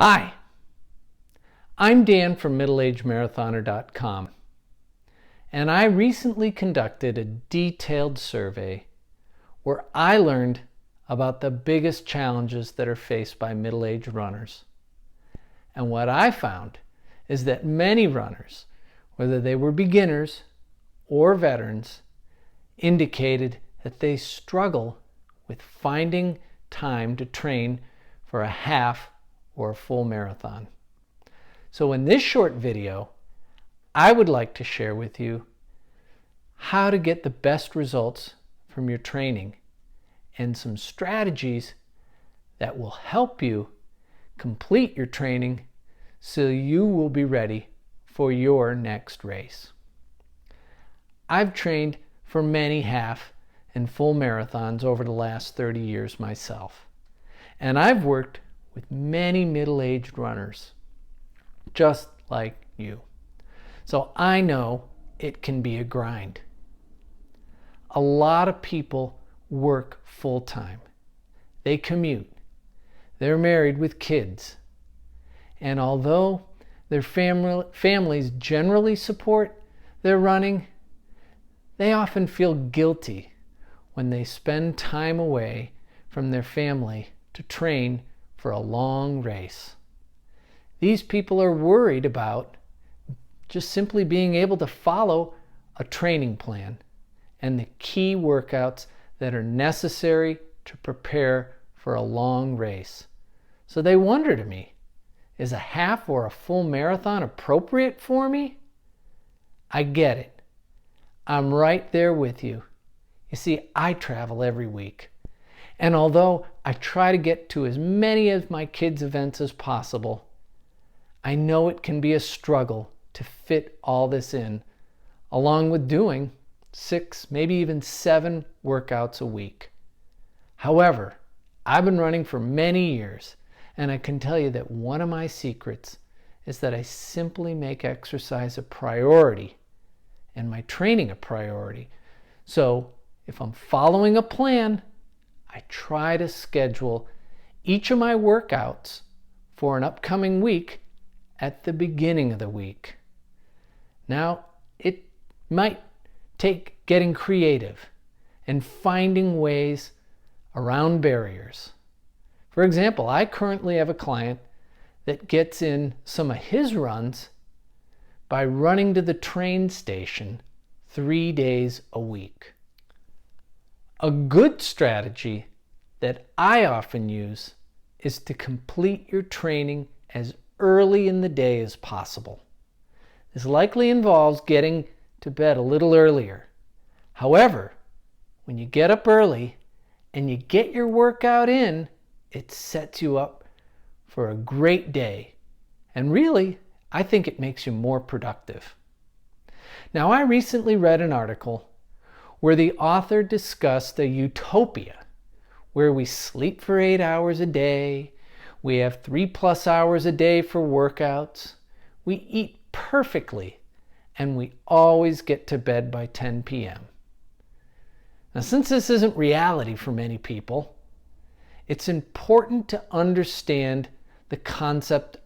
Hi, I'm Dan from Middleagemarathoner.com, and I recently conducted a detailed survey where I learned about the biggest challenges that are faced by middle-aged runners. And what I found is that many runners, whether they were beginners or veterans, indicated that they struggle with finding time to train for a half or a full marathon. So in this short video, I would like to share with you how to get the best results from your training and some strategies that will help you complete your training so you will be ready for your next race. I've trained for many half and full marathons over the last 30 years myself, and I've worked with many middle-aged runners just like you. So I know it can be a grind. A lot of people work full-time. They commute. They're married with kids. And although their families generally support their running, they often feel guilty when they spend time away from their family to train for a long race. These people are worried about just simply being able to follow a training plan and the key workouts that are necessary to prepare for a long race. So they wonder to me, is a half or a full marathon appropriate for me? I get it. I'm right there with you. You see, I travel every week. And although I try to get to as many of my kids' events as possible, I know it can be a struggle to fit all this in, along with doing 6, maybe even 7 workouts a week. However, I've been running for many years, and I can tell you that one of my secrets is that I simply make exercise a priority and my training a priority. So if I'm following a plan, I try to schedule each of my workouts for an upcoming week at the beginning of the week. Now, it might take getting creative and finding ways around barriers. For example, I currently have a client that gets in some of his runs by running to the train station 3 days a week. A good strategy that I often use is to complete your training as early in the day as possible. This likely involves getting to bed a little earlier. However, when you get up early and you get your workout in, it sets you up for a great day. And really, I think it makes you more productive. Now, I recently read an article where the author discussed a utopia where we sleep for 8 hours a day, we have 3+ hours a day for workouts, we eat perfectly, and we always get to bed by 10 p.m. Now, since this isn't reality for many people, it's important to understand the concept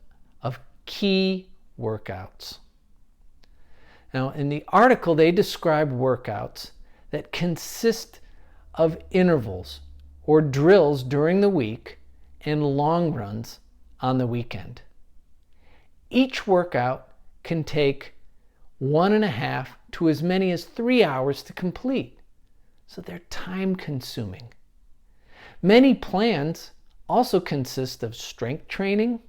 of key workouts. Now, in the article, they describe workouts that consist of intervals or drills during the week and long runs on the weekend. Each workout can take 1.5 to as many as 3 hours to complete, so they're time consuming. Many plans also consist of strength training,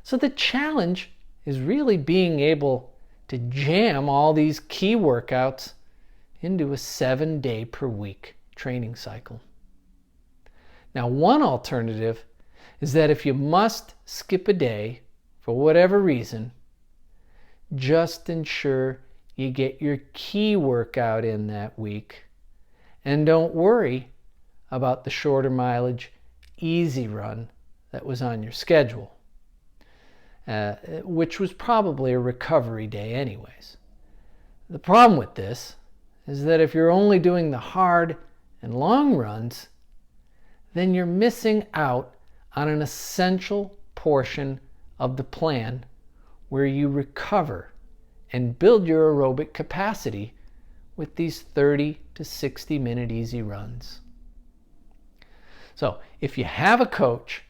so the challenge is really being able to jam all these key workouts into a 7-day per week training cycle. Now, one alternative is that if you must skip a day for whatever reason, just ensure you get your key workout in that week and don't worry about the shorter mileage easy run that was on your schedule, which was probably a recovery day anyways. The problem with this is that if you're only doing the hard and long runs, then you're missing out on an essential portion of the plan where you recover and build your aerobic capacity with these 30 to 60 minute easy runs. So if you have a coach,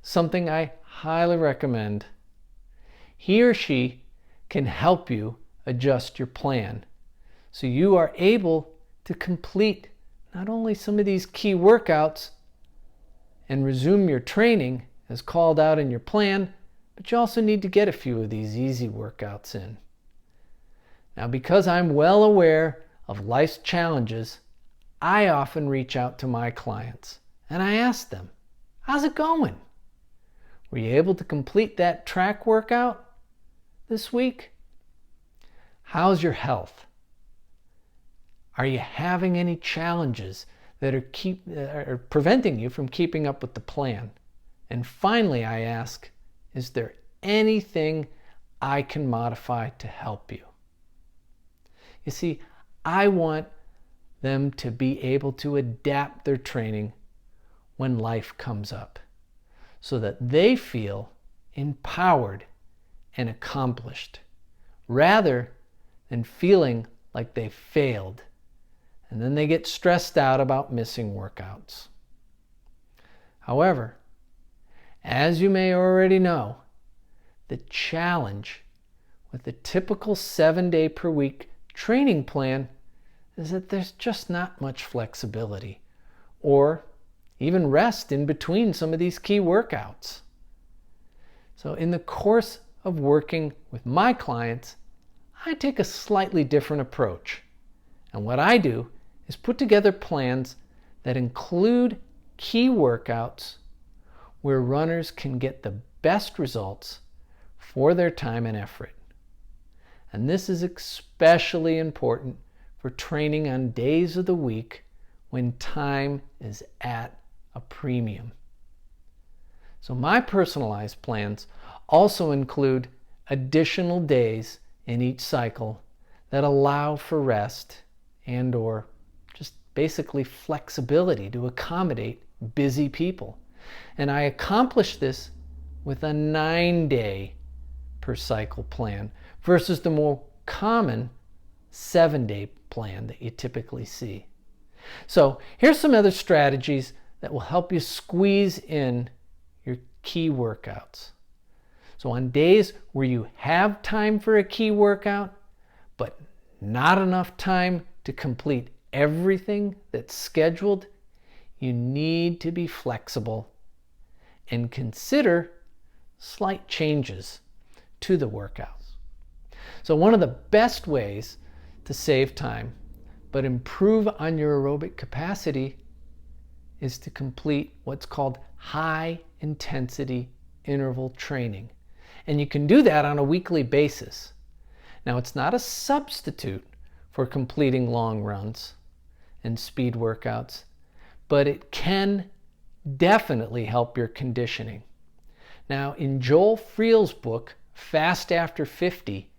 something I highly recommend, he or she can help you adjust your plan so you are able to complete not only some of these key workouts and resume your training as called out in your plan, but you also need to get a few of these easy workouts in. Now, because I'm well aware of life's challenges, I often reach out to my clients and I ask them, how's it going? Were you able to complete that track workout this week? How's your health? Are you having any challenges that are preventing you from keeping up with the plan? And finally, I ask, is there anything I can modify to help you? You see, I want them to be able to adapt their training when life comes up so that they feel empowered and accomplished rather than feeling like they failed and then they get stressed out about missing workouts. However, as you may already know, the challenge with the typical 7-day per week training plan is that there's just not much flexibility or even rest in between some of these key workouts. So in the course of working with my clients, I take a slightly different approach. And what I do is put together plans that include key workouts where runners can get the best results for their time and effort. And this is especially important for training on days of the week when time is at a premium. So my personalized plans also include additional days in each cycle that allow for rest and or just basically flexibility to accommodate busy people. And I accomplish this with a 9-day per cycle plan versus the more common 7-day plan that you typically see. So here's some other strategies that will help you squeeze in your key workouts. So on days where you have time for a key workout, but not enough time to complete everything that's scheduled, you need to be flexible and consider slight changes to the workouts. So one of the best ways to save time but improve on your aerobic capacity is to complete what's called high intensity interval training. And you can do that on a weekly basis. Now, it's not a substitute for completing long runs and speed workouts, but it can definitely help your conditioning. Now, in Joel Friel's book, Fast After 50,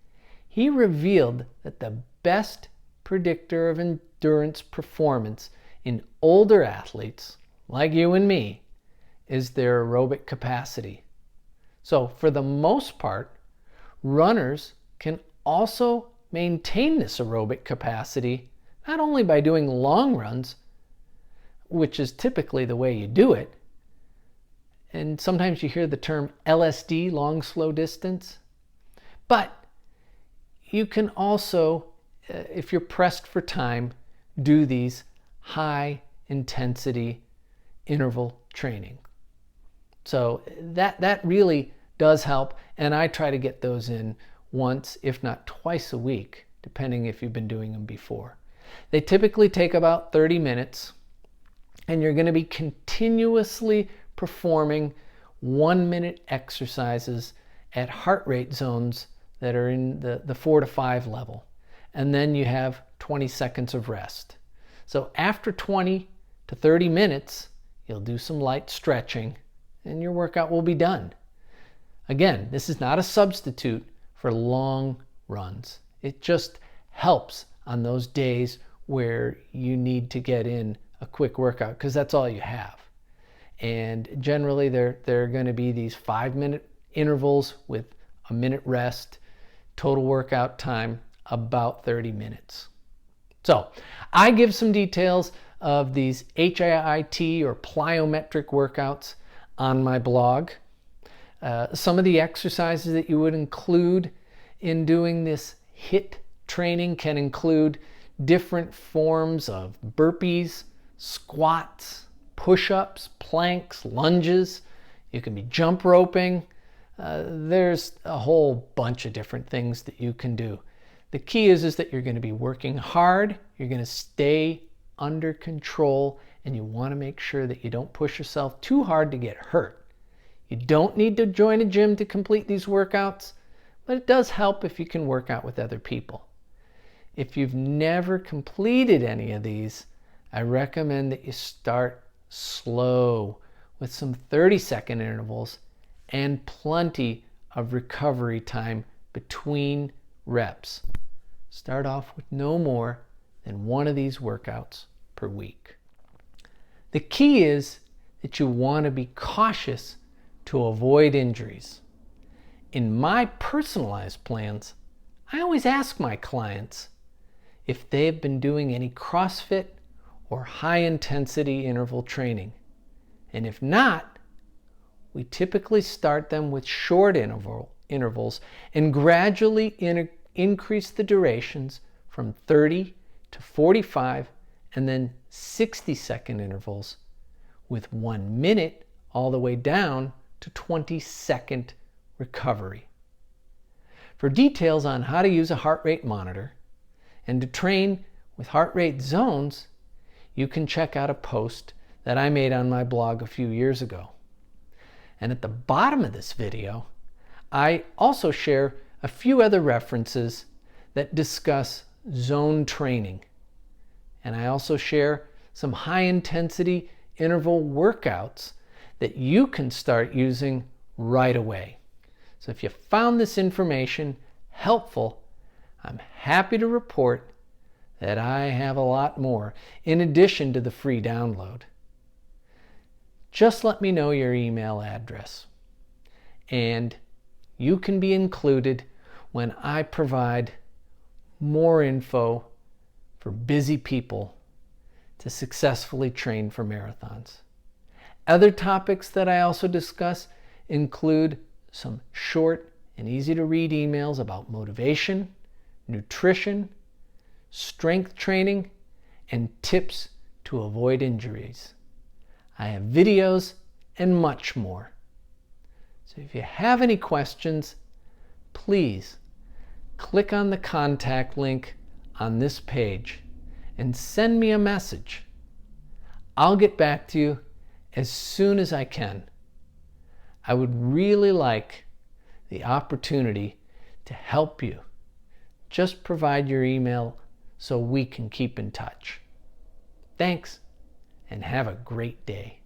he revealed that the best predictor of endurance performance in older athletes, like you and me, is their aerobic capacity. So, for the most part, runners can also maintain this aerobic capacity not only by doing long runs, which is typically the way you do it, and sometimes you hear the term LSD, long slow distance, but you can also, if you're pressed for time, do these high intensity interval training. So that really does help, and I try to get those in once, if not twice a week, depending if you've been doing them before. They typically take about 30 minutes, and you're going to be continuously performing 1-minute exercises at heart rate zones that are in the 4 to 5 level. And then you have 20 seconds of rest. So after 20 to 30 minutes, you'll do some light stretching and your workout will be done. Again, this is not a substitute for long runs. It just helps on those days where you need to get in a quick workout because that's all you have. And generally they're going to be these 5-minute intervals with a minute rest, total workout time about 30 minutes. So I give some details of these HIIT or plyometric workouts on my blog. Some of the exercises that you would include in doing this HIIT training can include different forms of burpees, squats, push-ups, planks, lunges. You can be jump roping. There's a whole bunch of different things that you can do. The key is that you're going to be working hard, you're going to stay under control, and you want to make sure that you don't push yourself too hard to get hurt. You don't need to join a gym to complete these workouts, but it does help if you can work out with other people. If you've never completed any of these, I recommend that you start slow with some 30-second intervals and plenty of recovery time between reps. Start off with no more than one of these workouts per week. The key is that you want to be cautious to avoid injuries. In my personalized plans, I always ask my clients if they've been doing any CrossFit or high-intensity interval training. And if not, we typically start them with short intervals and gradually increase the durations from 30 to 45 and then 60-second intervals with 1 minute all the way down to 20-second recovery. For details on how to use a heart rate monitor and to train with heart rate zones, you can check out a post that I made on my blog a few years ago. And at the bottom of this video, I also share a few other references that discuss zone training. And I also share some high-intensity interval workouts that you can start using right away. So if you found this information helpful, I'm happy to report that I have a lot more in addition to the free download. Just let me know your email address, and you can be included when I provide more info for busy people to successfully train for marathons. Other topics that I also discuss include some short and easy to read emails about motivation, nutrition, strength training, and tips to avoid injuries. I have videos and much more. So if you have any questions, please click on the contact link on this page and send me a message. I'll get back to you as soon as I can. I would really like the opportunity to help you. Just provide your email so we can keep in touch. Thanks, and have a great day.